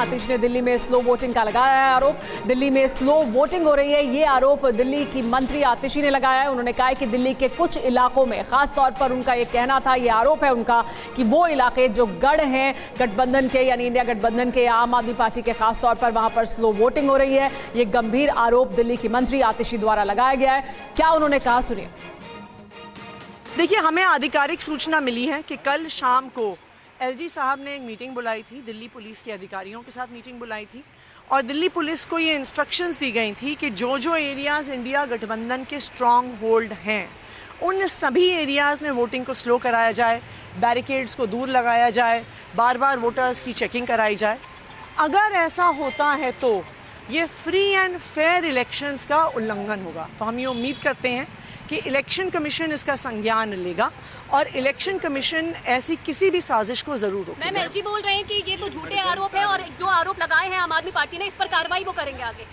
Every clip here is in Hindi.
आतिश ने दिल्ली में स्लो वोटिंग का लगाया है आरोप। दिल्ली में स्लो वोटिंग हो रही है, ये आरोप दिल्ली की मंत्री आतिशी ने लगाया है। उन्होंने कहा है कि दिल्ली के कुछ इलाकों में, खास तौर पर उनका ये कहना था, ये आरोप है उनका कि वो इलाके जो गढ़ हैं गठबंधन के, यानी इंडिया गठबंधन के, आम आदमी पार्टी के, खास तौर पर वहां पर स्लो वोटिंग हो रही है। ये गंभीर आरोप दिल्ली की मंत्री आतिशी द्वारा लगाया गया है। क्या उन्होंने कहा, सुनिए। देखिए, हमें आधिकारिक सूचना मिली है कि कल शाम को एलजी साहब ने एक मीटिंग बुलाई थी, दिल्ली पुलिस के अधिकारियों के साथ मीटिंग बुलाई थी और दिल्ली पुलिस को ये इंस्ट्रक्शंस दी गई थी कि जो जो एरियाज़ इंडिया गठबंधन के स्ट्रॉन्ग होल्ड हैं उन सभी एरियाज़ में वोटिंग को स्लो कराया जाए, बैरिकेड्स को दूर लगाया जाए, बार बार वोटर्स की चेकिंग कराई जाए। अगर ऐसा होता है तो ये फ्री एंड फेयर इलेक्शंस का उल्लंघन होगा। तो हम ये उम्मीद करते हैं कि इलेक्शन कमीशन इसका संज्ञान लेगा और इलेक्शन कमीशन ऐसी किसी भी साजिश को जरूर रोकेगा। मैम, एलजी बोल रहे हैं कि ये तो झूठे आरोप है और जो आरोप लगाए हैं आम आदमी पार्टी ने, इस पर कार्रवाई वो करेंगे आगे।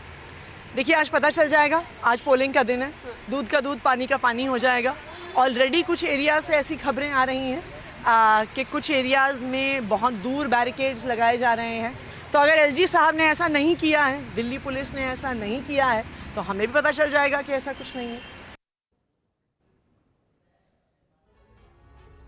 देखिए, आज पता चल जाएगा, आज पोलिंग का दिन है, दूध का दूध पानी का पानी हो जाएगा। ऑलरेडी कुछ एरियाज से ऐसी खबरें आ रही हैं कि कुछ एरियाज़ में बहुत दूर बैरिकेड्स लगाए जा रहे हैं। तो अगर एलजी साहब ने ऐसा नहीं किया है, दिल्ली पुलिस ने ऐसा नहीं किया है, तो हमें भी पता चल जाएगा कि ऐसा कुछ नहीं है।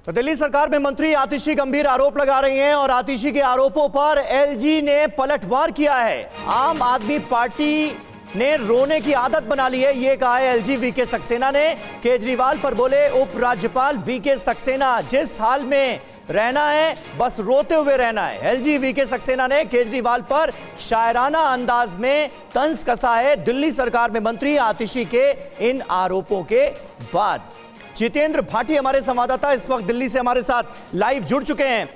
तो दिल्ली सरकार में मंत्री आतिशी गंभीर आरोप लगा रही हैं और आतिशी के आरोपों पर एलजी ने पलटवार किया है। आम आदमी पार्टी ने रोने की आदत बना ली है, यह कहा है एलजी वीके सक्सेना ने। केजरीवाल पर बोले उपराज्यपाल वीके सक्सेना, जिस हाल में रहना है बस रोते हुए रहना है। एलजी वीके सक्सेना ने केजरीवाल पर शायराना अंदाज में तंज कसा है दिल्ली सरकार में मंत्री आतिशी के इन आरोपों के बाद। जितेंद्र भाटी हमारे संवाददाता इस वक्त दिल्ली से हमारे साथ लाइव जुड़ चुके हैं।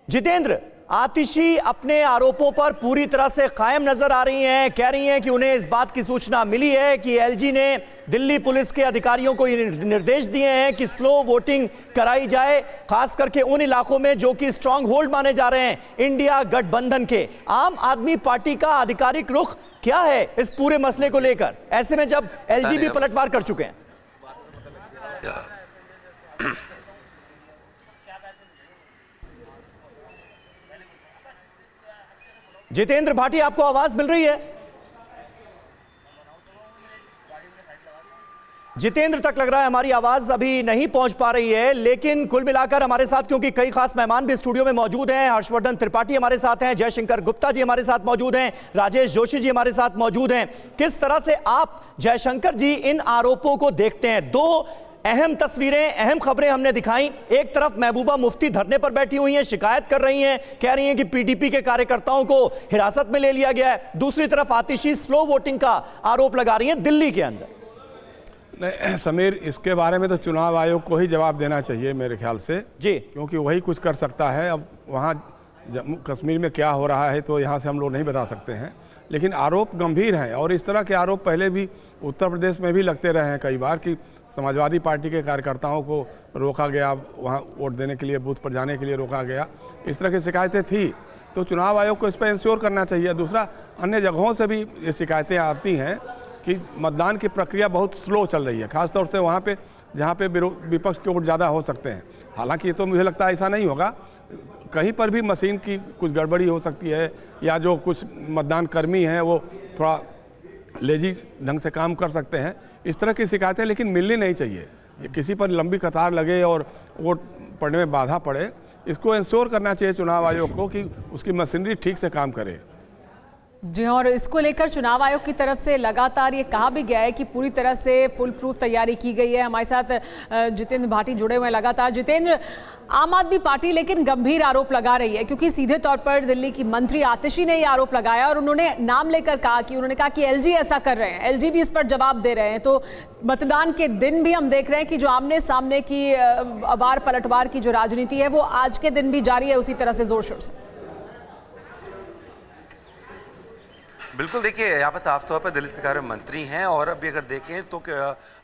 जितेंद्र, आतिशी अपने आरोपों पर पूरी तरह से कायम नजर आ रही हैं, कह रही हैं कि उन्हें इस बात की सूचना मिली है कि एलजी ने दिल्ली पुलिस के अधिकारियों को निर्देश दिए हैं कि स्लो वोटिंग कराई जाए, खास करके उन इलाकों में जो कि स्ट्रांग होल्ड माने जा रहे हैं इंडिया गठबंधन के। आम आदमी पार्टी का आधिकारिक रुख क्या है इस पूरे मसले को लेकर, ऐसे में जब एलजी भी पलटवार कर चुके हैं? जितेंद्र भाटी, आपको आवाज मिल रही है? जितेंद्र तक लग रहा है हमारी आवाज अभी नहीं पहुंच पा रही है, लेकिन कुल मिलाकर हमारे साथ, क्योंकि कई खास मेहमान भी स्टूडियो में मौजूद हैं, हर्षवर्धन त्रिपाठी हमारे साथ हैं, जयशंकर गुप्ता जी हमारे साथ मौजूद हैं, राजेश जोशी जी हमारे साथ मौजूद हैं। किस तरह से आप जयशंकर जी इन आरोपों को देखते हैं? दो अहम तस्वीरें, अहम खबरें हमने दिखाई। एक तरफ महबूबा मुफ्ती धरने पर बैठी हुई हैं, शिकायत कर रही हैं, कह रही हैं कि पीडीपी के कार्यकर्ताओं को हिरासत में ले लिया गया है। दूसरी तरफ आतिशी स्लो वोटिंग का आरोप लगा रही हैं दिल्ली के अंदर। नहीं समीर, इसके बारे में तो चुनाव आयोग को ही जवाब देना चाहिए मेरे ख्याल से जी, क्योंकि वही कुछ कर सकता है। अब वहाँ जम्मू कश्मीर में क्या हो रहा है तो यहाँ से हम लोग नहीं बता सकते हैं, लेकिन आरोप गंभीर हैं और इस तरह के आरोप पहले भी उत्तर प्रदेश में भी लगते रहे हैं कई बार कि समाजवादी पार्टी के कार्यकर्ताओं को रोका गया, वहाँ वोट देने के लिए बूथ पर जाने के लिए रोका गया, इस तरह की शिकायतें थी। तो चुनाव आयोग को इस पर इंश्योर करना चाहिए। दूसरा, अन्य जगहों से भी ये शिकायतें आती हैं कि मतदान की प्रक्रिया बहुत स्लो चल रही है, खासतौर से वहाँ पे जहाँ पे विपक्ष के वोट ज़्यादा हो सकते हैं। हालांकि ये तो मुझे लगता है ऐसा नहीं होगा, कहीं पर भी मशीन की कुछ गड़बड़ी हो सकती है या जो कुछ मतदान कर्मी हैं वो थोड़ा लेजी ढंग से काम कर सकते हैं। इस तरह की शिकायतें लेकिन मिलनी नहीं चाहिए। ये किसी पर लंबी कतार लगे और वोट पड़ने में बाधा पड़े, इसको इंश्योर करना चाहिए चुनाव आयोग को कि उसकी मशीनरी ठीक से काम करे। जी, और इसको लेकर चुनाव आयोग की तरफ से लगातार ये कहा भी गया है कि पूरी तरह से फुल प्रूफ तैयारी की गई है। हमारे साथ जितेंद्र भाटी जुड़े हुए हैं लगातार। जितेंद्र, आम आदमी पार्टी लेकिन गंभीर आरोप लगा रही है, क्योंकि सीधे तौर पर दिल्ली की मंत्री आतिशी ने ये आरोप लगाया और उन्होंने नाम लेकर कहा कि एलजी ऐसा कर रहे हैं, एलजी भी इस पर जवाब दे रहे हैं। तो मतदान के दिन भी हम देख रहे हैं कि जो आमने सामने की वार पलटवार की जो राजनीति है वो आज के दिन भी जारी है उसी तरह से जोर शोर से। बिल्कुल, देखिए यहाँ पर साफ तौर पर दिल्ली सरकार में मंत्री हैं और अभी अगर देखें तो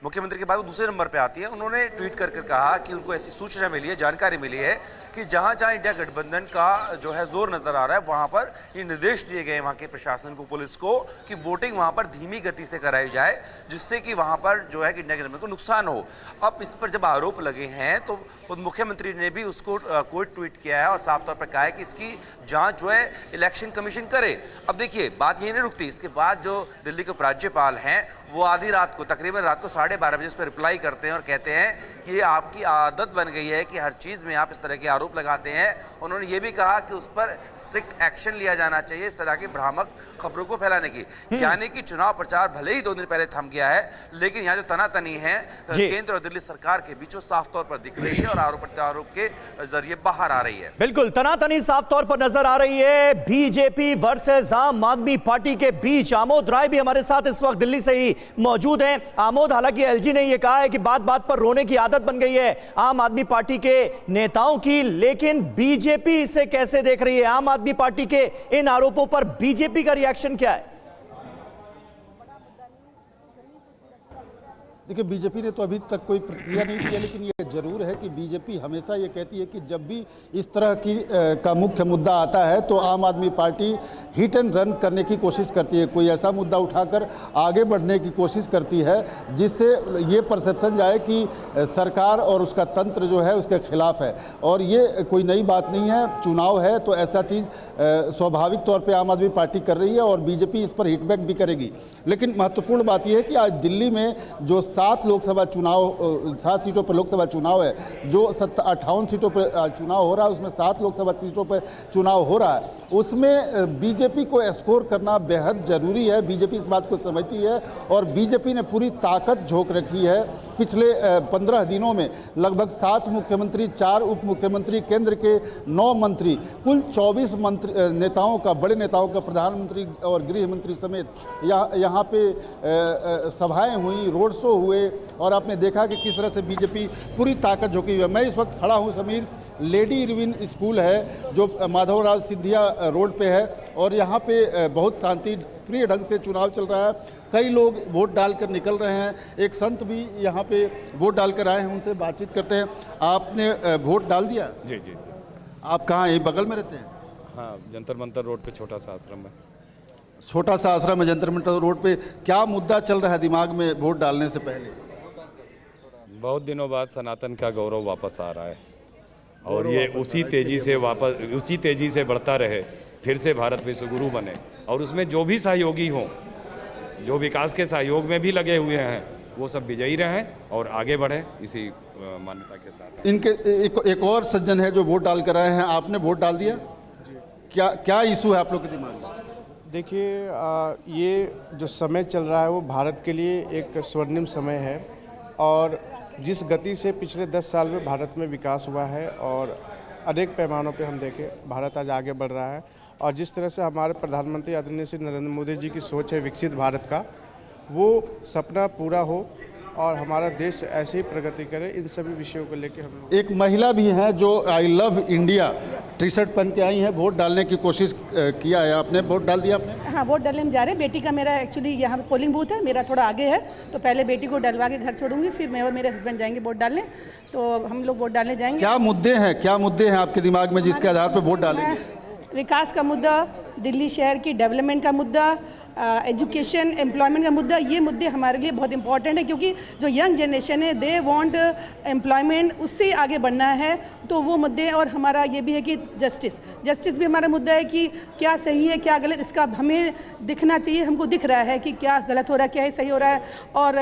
मुख्यमंत्री के बाद वो दूसरे नंबर पे आती है। उन्होंने ट्वीट करके कहा कि उनको ऐसी सूचना मिली है, जानकारी मिली है कि जहाँ जहाँ इंडिया गठबंधन का जो है जोर नजर आ रहा है वहाँ पर ये निर्देश दिए गए वहाँ के प्रशासन को, पुलिस को, कि वोटिंग वहाँ पर धीमी गति से कराई जाए जिससे कि वहाँ पर जो है कि इंडिया गठबंधन को नुकसान हो। अब इस पर जब आरोप लगे हैं तो मुख्यमंत्री ने भी उसको कोई ट्वीट किया है और साफ तौर पर कहा है कि इसकी जाँच जो है इलेक्शन कमीशन करे। अब देखिए बात यही नहीं रुकती, इसके बाद जो दिल्ली के उपराज्यपाल हैं वो आधी रात को, तकरीबन रात को 12:30 बजे इस पर रिप्लाई करते हैं और कहते हैं कि ये आपकी आदत बन गई है कि हर चीज में आप इस तरह के आरोप लगाते हैं। उन्होंने ये भी कहा कि उस पर स्ट्रिक्ट एक्शन लिया जाना चाहिए इस तरह की भ्रामक खबरों को फैलाने की। यानी कि चुनाव प्रचार भले ही 2 दिन पहले थम गया है, लेकिन यहाँ जो तनातनी है केंद्र और दिल्ली सरकार के बीच साफ तौर पर दिख रही है और आरोप प्रत्यारोप के जरिए बाहर आ रही है। बिल्कुल, तनातनी साफ तौर पर नजर आ रही है बीजेपी वर्सेस आम आदमी पार्टी के बीच। आमोद राय भी हमारे साथ इस वक्त दिल्ली से ही मौजूद हैं। आमोद, हालांकि एलजी ने यह कहा है कि बात बात पर रोने की आदत बन गई है आम आदमी पार्टी के नेताओं की, लेकिन बीजेपी इसे कैसे देख रही है? आम आदमी पार्टी के इन आरोपों पर बीजेपी का रिएक्शन क्या है? देखिए, बीजेपी ने तो अभी तक कोई प्रतिक्रिया नहीं की है, लेकिन ये जरूर है कि बीजेपी हमेशा ये कहती है कि जब भी इस तरह की का मुख्य मुद्दा आता है तो आम आदमी पार्टी हिट एंड रन करने की कोशिश करती है, कोई ऐसा मुद्दा उठाकर आगे बढ़ने की कोशिश करती है जिससे ये परसेप्शन जाए कि सरकार और उसका तंत्र जो है उसके खिलाफ है। और ये कोई नई बात नहीं है, चुनाव है तो ऐसा चीज़ स्वाभाविक तौर पर आम आदमी पार्टी कर रही है और बीजेपी इस पर हिटबैक भी करेगी। लेकिन महत्वपूर्ण बात यह है कि आज दिल्ली में जो 7 सीटों पर लोकसभा चुनाव है, जो 58 सीटों पर चुनाव हो रहा है, उसमें 7 लोकसभा सीटों पर चुनाव हो रहा है, उसमें बीजेपी को स्कोर करना बेहद जरूरी है। बीजेपी इस बात को समझती है और बीजेपी ने पूरी ताकत झोंक रखी है। पिछले 15 दिनों में लगभग 7 मुख्यमंत्री, 4 उप मुख्यमंत्री, केंद्र के 9 मंत्री, कुल 24 मंत्री नेताओं का, बड़े नेताओं का, प्रधानमंत्री और गृह मंत्री समेत यहाँ पे सभाएं हुई, रोड शो हुए और आपने देखा कि किस तरह से बीजेपी पूरी ताकत झोंकी हुई है। मैं इस वक्त खड़ा हूँ समीर, लेडी इरविन स्कूल है जो माधवराव सिंधिया रोड पे है और यहाँ पे बहुत शांति प्रिय ढंग से चुनाव चल रहा है। कई लोग वोट डालकर निकल रहे हैं। एक संत भी यहाँ पे वोट डालकर आए हैं, उनसे बातचीत करते हैं। आपने वोट डाल दिया? जी जी जी। आप कहाँ, यही बगल में रहते हैं? हाँ, जंतर मंतर रोड पे छोटा सा आश्रम है। छोटा सा आश्रम है जंतर मंतर रोड पे। क्या मुद्दा चल रहा है दिमाग में वोट डालने से पहले? बहुत दिनों बाद सनातन का गौरव वापस आ रहा है और ये उसी तेजी से बढ़ता रहे, फिर से भारत विश्वगुरु बने और उसमें जो भी सहयोगी हों, जो विकास के सहयोग में भी लगे हुए हैं, वो सब विजयी रहें और आगे बढ़ें इसी मान्यता के साथ। इनके एक और सज्जन है जो वोट डाल कर आए हैं। आपने वोट डाल दिया? क्या इशू है आप लोग के दिमाग में? देखिए, ये जो समय चल रहा है वो भारत के लिए एक स्वर्णिम समय है और जिस गति से पिछले 10 साल में भारत में विकास हुआ है और अनेक पैमानों पे हम देखें भारत आज आगे बढ़ रहा है और जिस तरह से हमारे प्रधानमंत्री आदरणीय श्री नरेंद्र मोदी जी की सोच है विकसित भारत का, वो सपना पूरा हो और हमारा देश ऐसे ही प्रगति करे, इन सभी विषयों को लेकर हम लोग। एक महिला भी हैं जो I love India T shirt पहन के आई हैं, वोट डालने की कोशिश किया है। आपने वोट डाल दिया? आपने? हाँ, वोट डालने में जा रहे हैं। बेटी का मेरा एक्चुअली यहाँ पोलिंग बूथ है, मेरा थोड़ा आगे है, तो पहले बेटी को डलवा के घर छोड़ूंगी, फिर मैं और मेरे हस्बैंड जाएंगे वोट डालने। तो हम लोग वोट डालने जाएंगे। क्या मुद्दे हैं आपके दिमाग में जिसके आधार पर वोट डालेंगे? विकास का मुद्दा, दिल्ली शहर की डेवलपमेंट का मुद्दा, एजुकेशन, एम्प्लॉयमेंट का मुद्दा, ये मुद्दे हमारे लिए बहुत इंपॉर्टेंट है क्योंकि जो यंग जनरेशन है दे वांट एम्प्लॉयमेंट, उससे आगे बढ़ना है, तो वो मुद्दे। और हमारा ये भी है कि जस्टिस भी हमारा मुद्दा है कि क्या सही है क्या गलत, इसका हमें दिखना चाहिए। हमको दिख रहा है कि क्या गलत हो रहा है, क्या सही हो रहा है और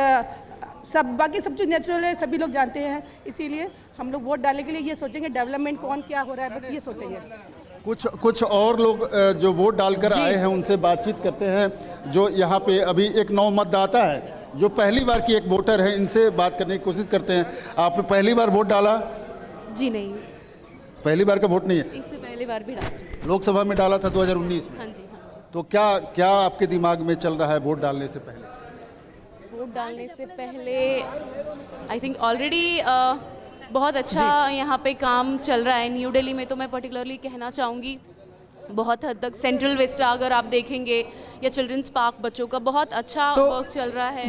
बाकी सब चीज़ नेचुरल है, सभी लोग जानते हैं। इसीलिए हम लोग वोट डालने के लिए ये सोचेंगे डेवलपमेंट कौन क्या हो रहा है, बस ये सोचेंगे। कुछ और लोग जो वोट डालकर आए हैं उनसे बातचीत करते हैं। जो यहाँ पे अभी एक नौ मतदाता है जो पहली बार की एक वोटर है, इनसे बात करने की कोशिश करते हैं। आपने पहली बार वोट डाला? जी नहीं, पहली बार का वोट नहीं है। इससे पहली बार भी डाला, लोकसभा में डाला था 2019 में। हाँ जी। तो क्या आपके दिमाग में चल रहा है वोट डालने से पहले? वोट डालने से पहले आई थिंक ऑलरेडी बहुत अच्छा यहाँ पे काम चल रहा है न्यू दिल्ली में। तो मैं पर्टिकुलरली कहना चाहूँगी बहुत हद तक सेंट्रल विस्टा अगर आप देखेंगे या चिल्ड्रंस पार्क बच्चों का बहुत अच्छा तो वर्क चल रहा है।